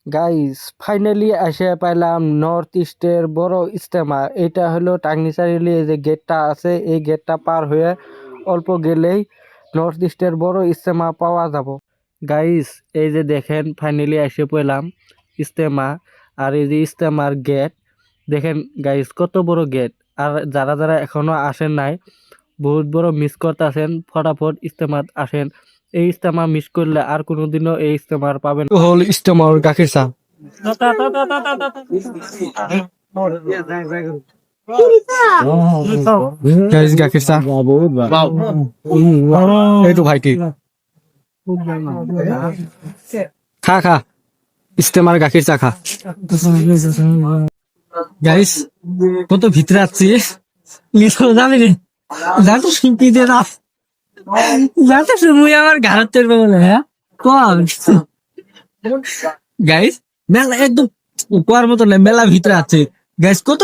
Guys finally এসে পাইলাম north ইস্টের বড় ইজতেমা। এটা হলো টাঙ্গিচারিলি যে গেটটা আছে, এই গেটটা পার হয়ে অল্প গেলেই নর্থ ইস্টের বড় ইজতেমা পাওয়া যাব। গাইস এই যে দেখেন ফাইনালি এসে পেলাম ইজতেমা, আর এই যে ইজতেমার গেট দেখেন গাইস, কত বড় গেট। আর যারা যারা এখনো আসেন নাই, বহুত বড় মিস করতেছেন, ফটাফট ইজতেমাত আসেন। এই ইজতেমা মিস করলে আর কোনোদিনও এই ইজতেমার পাবেন হল ইজতেমার গাখির চা। গাইস গাখির চা এইটো ভাইটি খা খা, ইজতেমার গাখির চা খা। গাইস কত ভিতরে আছি, জানি নি জানতো শুনতে দিয়ে না, জানতো শুনুই আমার ঘাড়তের বলে। হ্যাঁ কম গাইস, মেলা একদম কোয়ার মতো না, মেলা ভিতরে আছে গাইস, কত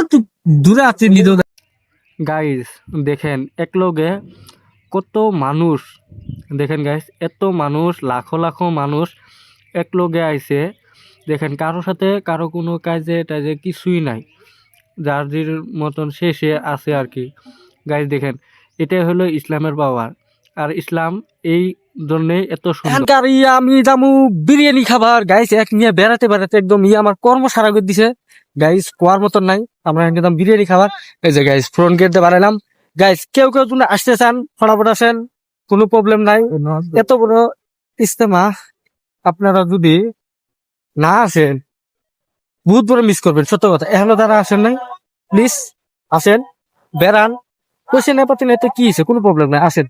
দূরে আছে নিজেও। গাইস দেখেন একলগে কত মানুষ, দেখেন গাইস এত মানুষ, লাখো লাখো মানুষ একলগে আইছে। দেখেন কারোর সাথে কারো কোনো কাজে টাজে কিছুই নাই, যার যার মতন সে আছে আর কি। গাইস দেখেন এটাই হলো ইসলামের পাওয়ার, আর ইসলাম এই জন্যই এত সুন্দর। আমি যাবো বিরিয়ানি খাবার গাইস, এক নিয়ে বেড়াতে বেড়াতে একদম আমার কর্ম সারা করে দিছে গাইস, কোয়ার মতন নাই। আমরা একদম বিরিয়ানি খাবার, এই যে গাইস ফ্রন্ট গেট দিয়ে বাড়াইলাম। গাইস কেউ কেউ তুমি আসতে চান ফটাফট আসেন, কোনো প্রবলেম নাই। এত বড় ইজতেমা আপনারা যদি না আসেন বহুত বড় মিস করবেন, সত্য কথা। এখনো যারা আসেন নাই প্লিজ আসেন, বেড়ান, কোশ্চেন পাতি নাই তো কি হয়েছে, কোনো প্রবলেম নাই, আসেন।